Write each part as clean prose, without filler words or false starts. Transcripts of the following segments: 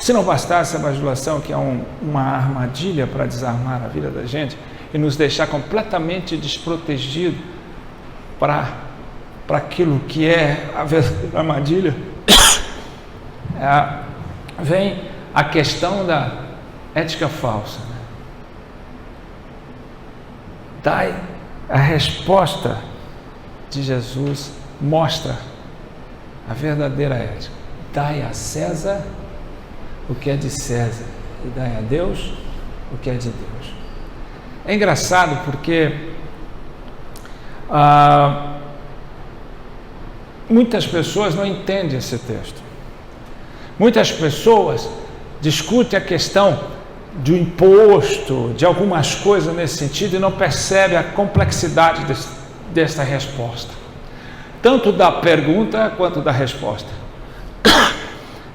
Se não bastasse a bajulação, que é uma armadilha para desarmar a vida da gente e nos deixar completamente desprotegido para aquilo que é a verdadeira armadilha, vem a questão da ética falsa. Daí a resposta de Jesus mostra a verdadeira ética. Dai a César o que é de César e dai a Deus o que é de Deus. É engraçado porque muitas pessoas não entendem esse texto. Muitas pessoas discutem a questão do imposto, de algumas coisas nesse sentido, e não percebem a complexidade desta resposta, tanto da pergunta quanto da resposta.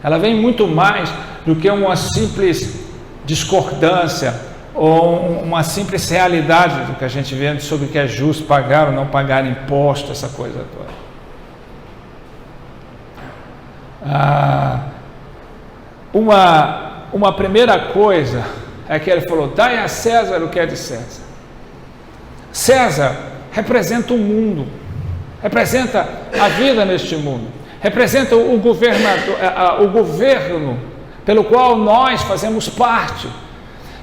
Ela vem muito mais do que uma simples discordância ou uma simples realidade do que a gente vê sobre o que é justo pagar ou não pagar imposto, essa coisa toda. Uma primeira coisa é que ele falou: dai a César o que é de César. César representa o mundo, representa a vida neste mundo, representa o governo pelo qual nós fazemos parte.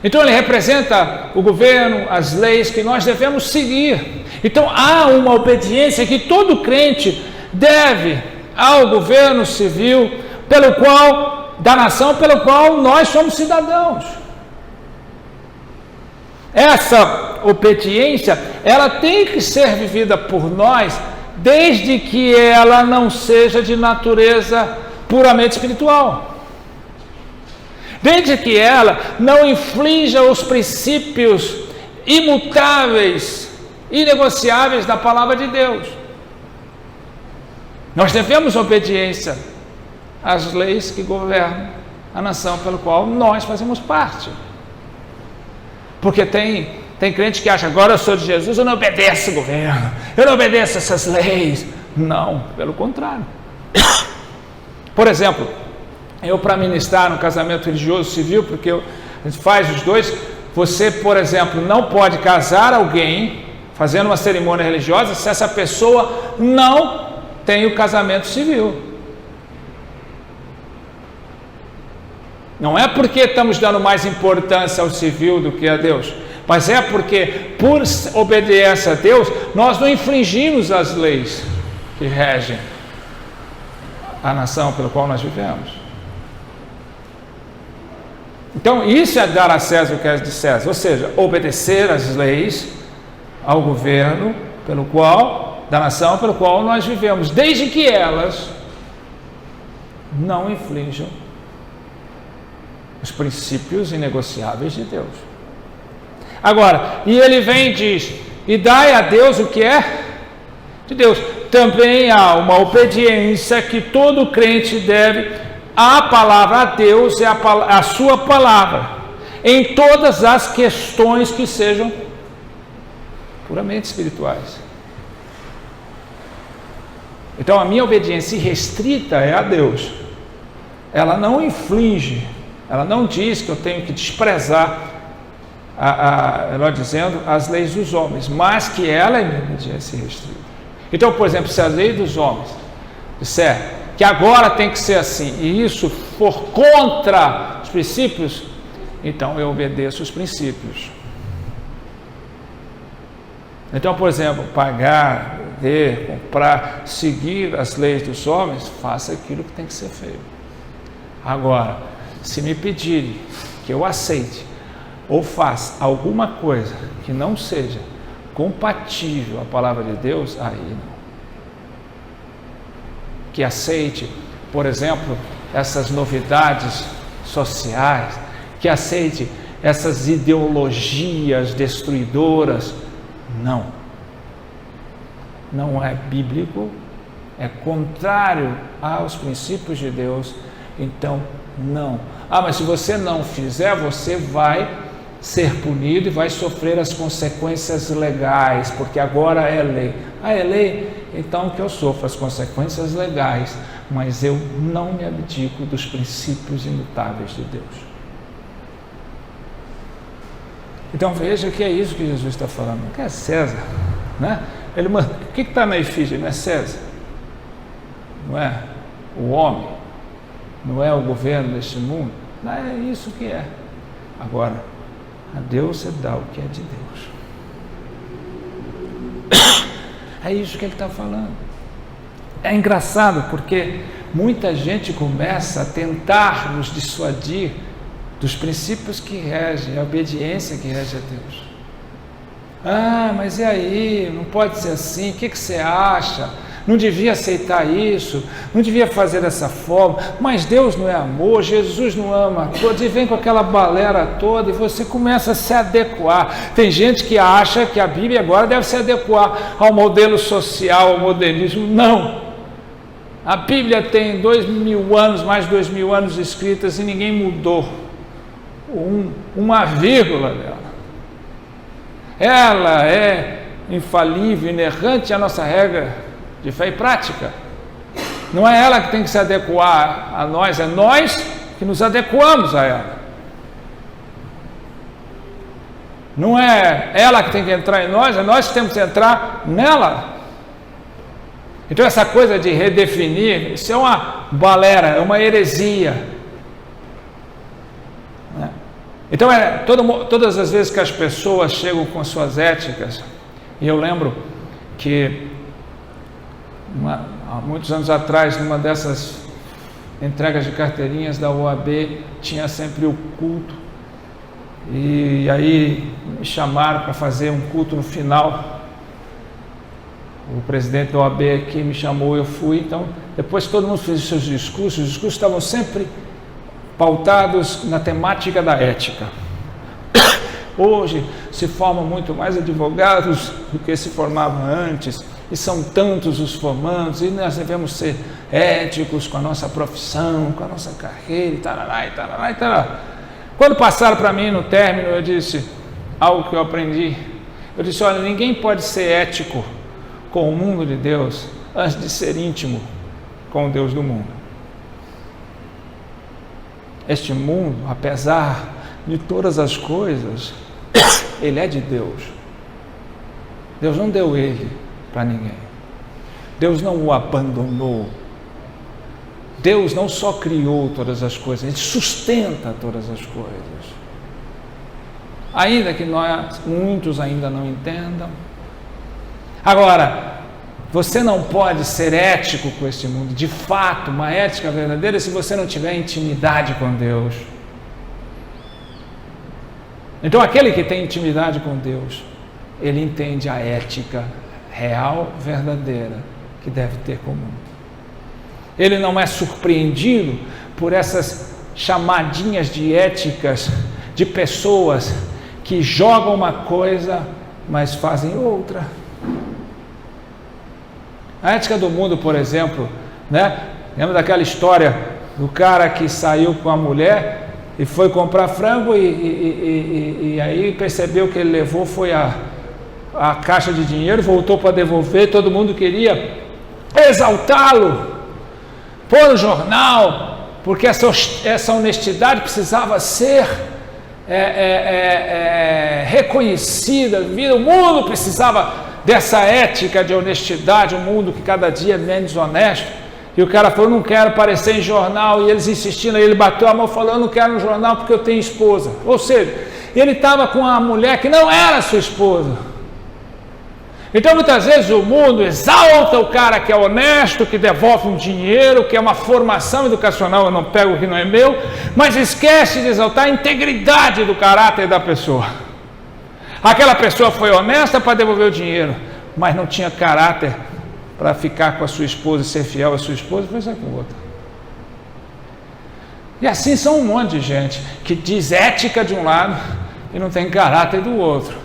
Então ele representa o governo, as leis que nós devemos seguir. Então há uma obediência que todo crente deve ao governo civil da nação pelo qual nós somos cidadãos. Essa obediência, ela tem que ser vivida por nós, desde que ela não seja de natureza puramente espiritual. Desde que ela não inflinja os princípios imutáveis, inegociáveis da palavra de Deus. Nós devemos obediência às leis que governam a nação pela qual nós fazemos parte. Porque tem crente que acha: agora eu sou de Jesus, eu não obedeço o governo, eu não obedeço essas leis. Não, pelo contrário. Por exemplo, eu, para ministrar no casamento religioso civil, porque a gente faz os dois, você, por exemplo, não pode casar alguém fazendo uma cerimônia religiosa se essa pessoa não tem o casamento civil. Não é porque estamos dando mais importância ao civil do que a Deus, mas é porque, por obediência a Deus, nós não infringimos as leis que regem a nação pela qual nós vivemos. Então, isso é dar a César o que é de César, ou seja, obedecer às leis, ao governo da nação pelo qual nós vivemos, desde que elas não inflijam os princípios inegociáveis de Deus. Agora, e ele vem e diz: e dai a Deus o que é de Deus. Também há uma obediência que todo crente deve à palavra, a Deus e a sua palavra, em todas as questões que sejam puramente espirituais. Então a minha obediência irrestrita é a Deus. Ela não inflige, ela não diz que eu tenho que desprezar, melhor dizendo, as leis dos homens, mas que ela é minha obediência irrestrita. Então, por exemplo, se a lei dos homens disser que agora tem que ser assim, e isso for contra os princípios, então eu obedeço os princípios. Então, por exemplo, pagar, vender, comprar, seguir as leis dos homens, faça aquilo que tem que ser feito. Agora, se me pedirem que eu aceite ou faça alguma coisa que não seja compatível à palavra de Deus, aí não. Que aceite, por exemplo, essas novidades sociais, que aceite essas ideologias destruidoras, não. Não é bíblico, é contrário aos princípios de Deus, então não. Mas se você não fizer, você vai ser punido e vai sofrer as consequências legais, porque agora é lei. Ah, é lei? Então que eu sofro as consequências legais, mas eu não me abdico dos princípios imutáveis de Deus. Então veja que é isso que Jesus está falando, que é César, né? O que está na efígie? Não é César? Não é o homem? Não é o governo deste mundo? Não é isso que é. Agora, a Deus você dá o que é de Deus. É isso que ele está falando. É engraçado porque muita gente começa a tentar nos dissuadir dos princípios que regem, a obediência que rege a Deus. Ah, mas e aí? Não pode ser assim? O que você acha? Não devia aceitar isso, não devia fazer dessa forma, mas Deus não é amor, Jesus não ama todos, e vem com aquela balela toda, e você começa a se adequar. Tem gente que acha que a Bíblia agora deve se adequar ao modelo social, ao modernismo. Não! A Bíblia tem 2.000 anos, mais de 2.000 anos escritas, e ninguém mudou uma vírgula dela. Ela é infalível, inerrante, a nossa regra de fé e prática. Não é ela que tem que se adequar a nós, é nós que nos adequamos a ela. Não é ela que tem que entrar em nós, é nós que temos que entrar nela. Então essa coisa de redefinir, isso é uma balela, é uma heresia. Então todas as vezes que as pessoas chegam com suas éticas, e eu lembro que há muitos anos atrás, numa dessas entregas de carteirinhas da OAB, tinha sempre o culto, e aí me chamaram para fazer um culto no final. O presidente da OAB aqui me chamou, eu fui. Então depois todo mundo fez os seus discursos, os discursos estavam sempre pautados na temática da ética. Hoje se formam muito mais advogados do que se formavam antes, e são tantos os formandos, e nós devemos ser éticos com a nossa profissão, com a nossa carreira, e tarará, e tarará, e tarará. Quando passaram para mim no término, eu disse algo que eu aprendi. Eu disse, olha, ninguém pode ser ético com o mundo de Deus antes de ser íntimo com o Deus do mundo. Este mundo, apesar de todas as coisas, ele é de Deus. Deus não deu ele para ninguém. Deus não o abandonou. Deus não só criou todas as coisas, ele sustenta todas as coisas. Ainda que muitos ainda não entendam. Agora, você não pode ser ético com este mundo, de fato, uma ética verdadeira, se você não tiver intimidade com Deus. Então, aquele que tem intimidade com Deus, ele entende a ética real, verdadeira, que deve ter com o mundo. Ele não é surpreendido por essas chamadinhas de éticas de pessoas que jogam uma coisa, mas fazem outra. A ética do mundo, por exemplo, né? Lembra daquela história do cara que saiu com a mulher e foi comprar frango e aí percebeu que ele levou foi a caixa de dinheiro, voltou para devolver, todo mundo queria exaltá-lo, pôr no jornal, porque essa honestidade precisava ser reconhecida, o mundo precisava dessa ética de honestidade, um mundo que cada dia é menos honesto. E o cara falou, não quero aparecer em jornal, e eles insistindo, aí ele bateu a mão e falou, eu não quero no jornal porque eu tenho esposa. Ou seja, ele estava com uma mulher que não era sua esposa. Então muitas vezes o mundo exalta o cara que é honesto, que devolve um dinheiro, que é uma formação educacional, eu não pego o que não é meu, mas esquece de exaltar a integridade do caráter da pessoa. Aquela pessoa foi honesta para devolver o dinheiro, mas não tinha caráter para ficar com a sua esposa e ser fiel à sua esposa, foi isso aqui o outro. E assim são um monte de gente que diz ética de um lado e não tem caráter do outro.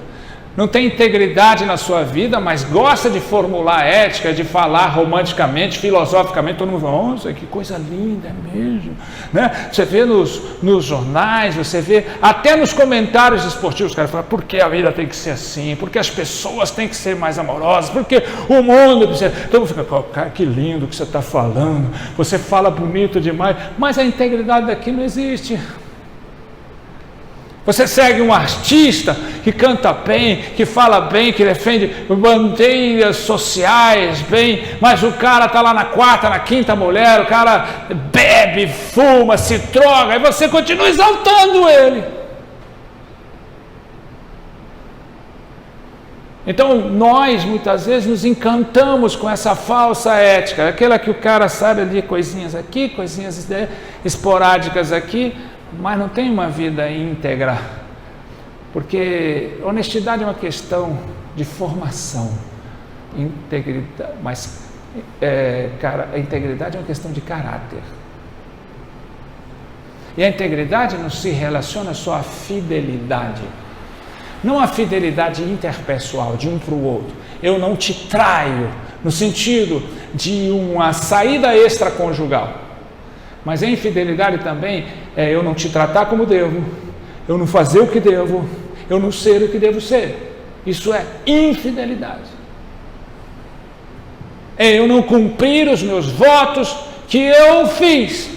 não tem integridade na sua vida, mas gosta de formular ética, de falar romanticamente, filosoficamente, todo mundo fala, nossa, que coisa linda, é mesmo, né? Você vê nos jornais, você vê até nos comentários esportivos, os caras falam, por que a vida tem que ser assim, por que as pessoas têm que ser mais amorosas, por que o mundo precisa... Todo mundo fica, cara, que lindo que você está falando, você fala bonito demais, mas a integridade daqui não existe. Você segue um artista que canta bem, que fala bem, que defende bandeiras sociais bem, mas o cara está lá na quarta, na quinta mulher, o cara bebe, fuma, se droga, e você continua exaltando ele. Então, nós muitas vezes nos encantamos com essa falsa ética, aquela que o cara sabe ali, coisinhas aqui, coisinhas esporádicas aqui, mas não tem uma vida íntegra, porque honestidade é uma questão de formação, integridade, mas a integridade é uma questão de caráter. E a integridade não se relaciona só à fidelidade, não a fidelidade interpessoal, de um para o outro. Eu não te traio, no sentido de uma saída extraconjugal. Mas a infidelidade também é eu não te tratar como devo, eu não fazer o que devo, eu não ser o que devo ser. Isso é infidelidade. É eu não cumprir os meus votos que eu fiz.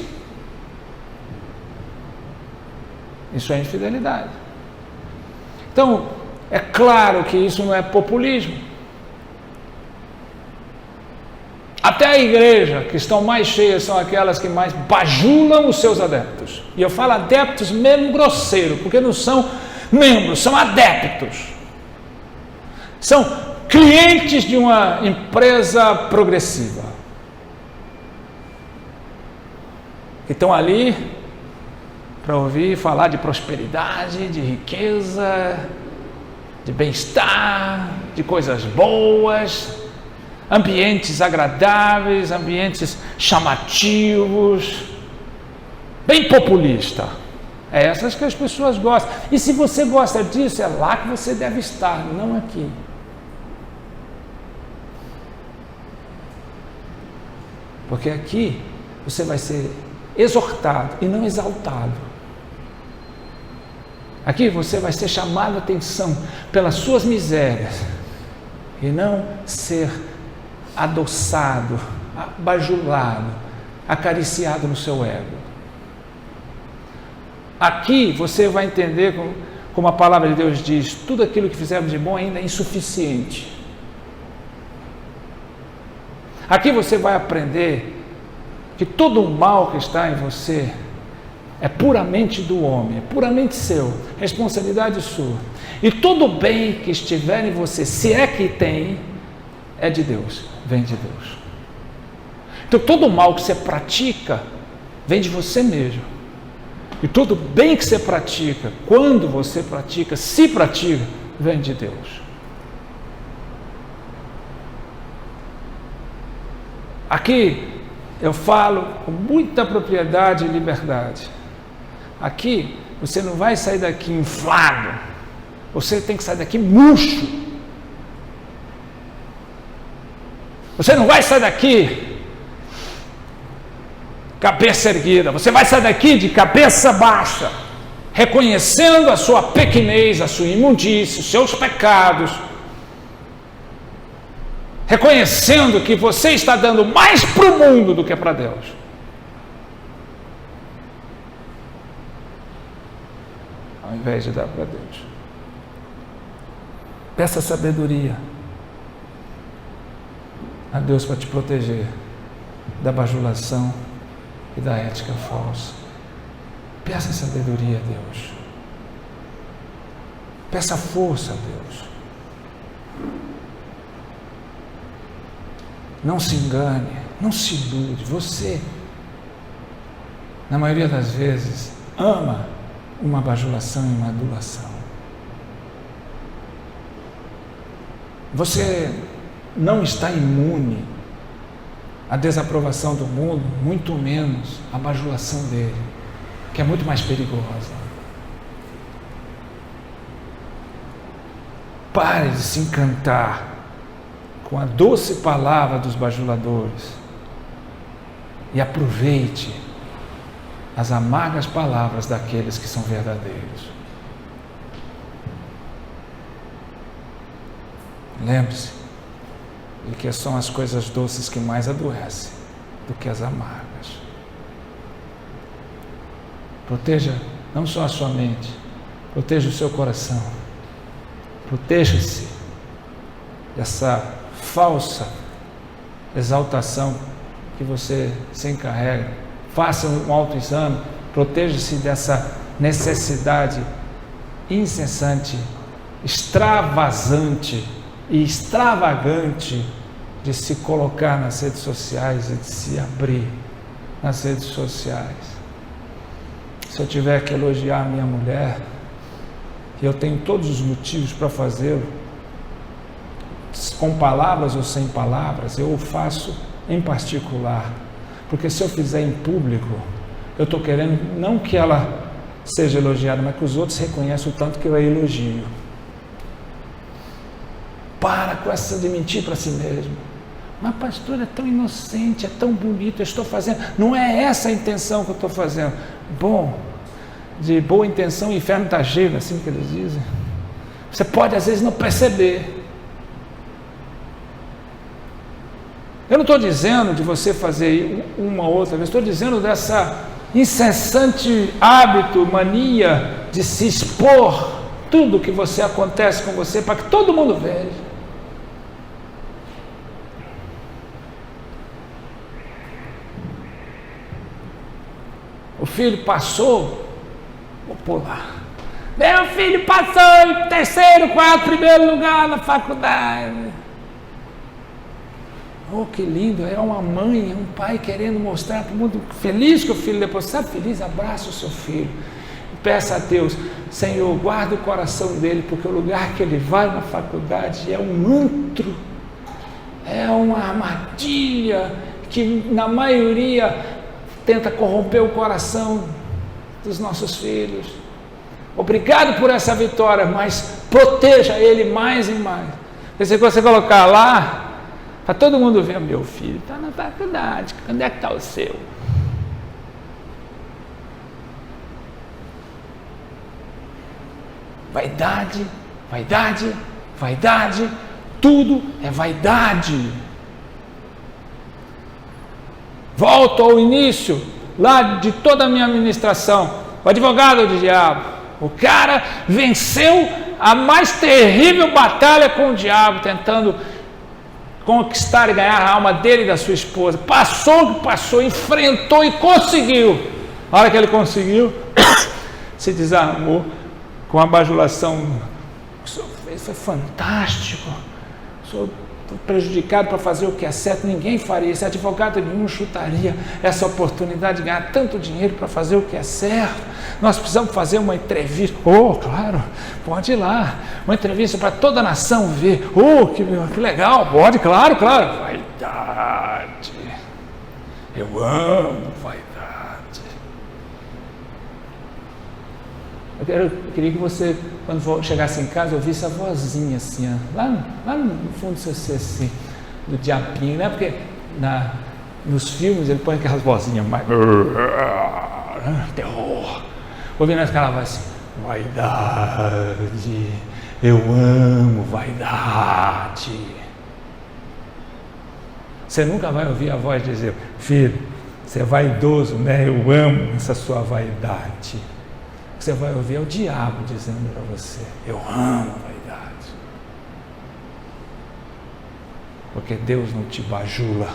Isso é infidelidade. Então, é claro que isso não é populismo. Até a igreja, que estão mais cheias, são aquelas que mais bajulam os seus adeptos. E eu falo adeptos mesmo grosseiro, porque não são membros, são adeptos. São clientes de uma empresa progressiva. Que estão ali para ouvir falar de prosperidade, de riqueza, de bem-estar, de coisas boas, ambientes agradáveis, ambientes chamativos, bem populista. É essas que as pessoas gostam. E se você gosta disso, é lá que você deve estar, não aqui. Porque aqui você vai ser exortado e não exaltado. Aqui você vai ser chamado a atenção pelas suas misérias e não ser adoçado, bajulado, acariciado no seu ego. Aqui você vai entender, como a palavra de Deus diz, tudo aquilo que fizemos de bom ainda é insuficiente. Aqui você vai aprender que todo o mal que está em você é puramente do homem, é puramente seu, responsabilidade sua. E todo o bem que estiver em você, se é que tem, é de Deus, vem de Deus. Então todo o mal que você pratica vem de você mesmo. E todo o bem que você pratica, quando você pratica, se pratica, vem de Deus. Aqui eu falo com muita propriedade e liberdade. Aqui você não vai sair daqui inflado, você tem que sair daqui murcho. Você não vai sair daqui cabeça erguida, você vai sair daqui de cabeça baixa, reconhecendo a sua pequenez, a sua imundície, os seus pecados, reconhecendo que você está dando mais para o mundo do que para Deus. Ao invés de dar para Deus. Peça sabedoria a Deus para te proteger da bajulação e da ética falsa. Peça sabedoria a Deus. Peça força a Deus. Não se engane, não se ilude. Você, na maioria das vezes, ama uma bajulação e uma adulação. Você não está imune à desaprovação do mundo, muito menos à bajulação dele, que é muito mais perigosa. Pare de se encantar com a doce palavra dos bajuladores e aproveite as amargas palavras daqueles que são verdadeiros. Lembre-se de que são as coisas doces que mais adoecem do que as amargas. Proteja não só a sua mente, proteja o seu coração. Proteja-se dessa falsa exaltação que você se encarrega. Faça um autoexame, proteja-se dessa necessidade incessante, extravasante e extravagante de se colocar nas redes sociais e de se abrir nas redes sociais. Se eu tiver que elogiar a minha mulher, e eu tenho todos os motivos para fazê-lo, com palavras ou sem palavras, eu o faço em particular, porque se eu fizer em público, eu estou querendo não que ela seja elogiada, mas que os outros reconheçam o tanto que eu a elogio. Para com essa de mentir para si mesmo. Mas pastor, é tão inocente, é tão bonito, eu estou fazendo, não é essa a intenção que eu estou fazendo. Bom, de boa intenção o inferno está cheio, assim que eles dizem. Você pode às vezes não perceber. Eu não estou dizendo de você fazer uma ou outra vez, estou dizendo dessa incessante hábito, mania de se expor tudo que você acontece com você para que todo mundo veja. O filho passou, vou pular. Meu filho passou em terceiro, quarto, primeiro lugar na faculdade. Oh, que lindo, é uma mãe, é um pai querendo mostrar para o mundo, feliz que o filho depois, sabe, feliz, abraça o seu filho. Peça a Deus, Senhor, guarda o coração dele, porque o lugar que ele vai na faculdade é um antro, é uma armadilha que na maioria tenta corromper o coração dos nossos filhos. Obrigado por essa vitória, mas proteja ele mais e mais. Porque se você colocar lá, para todo mundo ver, meu filho está na faculdade, onde é que está o seu? Vaidade, vaidade, vaidade, tudo é vaidade. Volto ao início, lá de toda a minha ministração, o advogado do diabo, o cara venceu a mais terrível batalha com o diabo, tentando conquistar e ganhar a alma dele e da sua esposa. Passou, enfrentou e conseguiu. A hora que ele conseguiu, se desarmou com a bajulação. O senhor fez, foi fantástico. O senhor foi prejudicado para fazer o que é certo, ninguém faria. Esse advogado nenhum chutaria essa oportunidade de ganhar tanto dinheiro para fazer o que é certo. Nós precisamos fazer uma entrevista. Oh, claro, pode ir lá. Uma entrevista para toda a nação ver. Oh, que legal, pode, claro. Vaidade. Eu amo vaidade. Eu queria que você, quando chegasse em casa, ouvisse a vozinha assim, ó, lá no fundo do seu ser, assim, do diabinho, né? Porque nos filmes ele põe aquelas vozinhas mais terror. Ouvindo aquela voz assim, vaidade, eu amo vaidade. Você nunca vai ouvir a voz dizer, filho, você é vaidoso, né? Eu amo essa sua vaidade. Você vai ouvir é o diabo dizendo para você, eu amo a vaidade. Porque Deus não te bajula,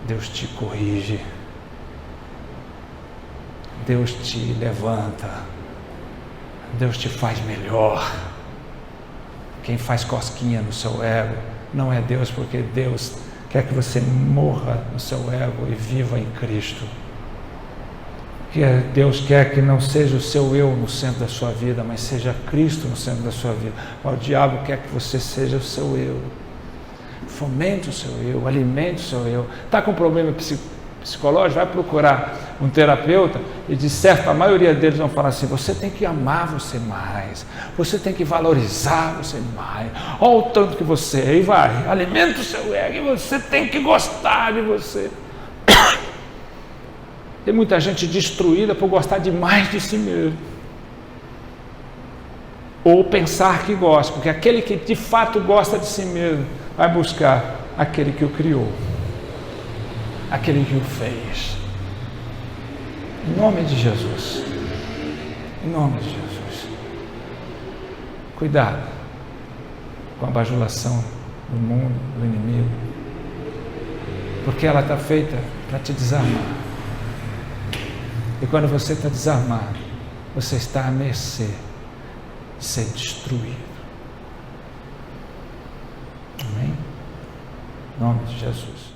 Deus te corrige, Deus te levanta, Deus te faz melhor. Quem faz cosquinha no seu ego não é Deus, porque Deus quer que você morra no seu ego e viva em Cristo. Que Deus quer que não seja o seu eu no centro da sua vida, mas seja Cristo no centro da sua vida. O diabo quer que você seja o seu eu. Fomente o seu eu, alimente o seu eu. Está com problema psicológico? Vai procurar um terapeuta, e de certo a maioria deles vão falar assim: você tem que amar você mais, você tem que valorizar você mais, olha o tanto que você, aí vai, alimenta o seu ego, e você tem que gostar de você. Tem muita gente destruída por gostar demais de si mesmo, ou pensar que gosta, porque aquele que de fato gosta de si mesmo vai buscar aquele que o criou, aquele que o fez. Em nome de Jesus, em nome de Jesus, cuidado com a bajulação do mundo, do inimigo, porque ela está feita para te desarmar. E quando você está desarmado, você está à mercê de ser destruído. Amém? Em nome de Jesus.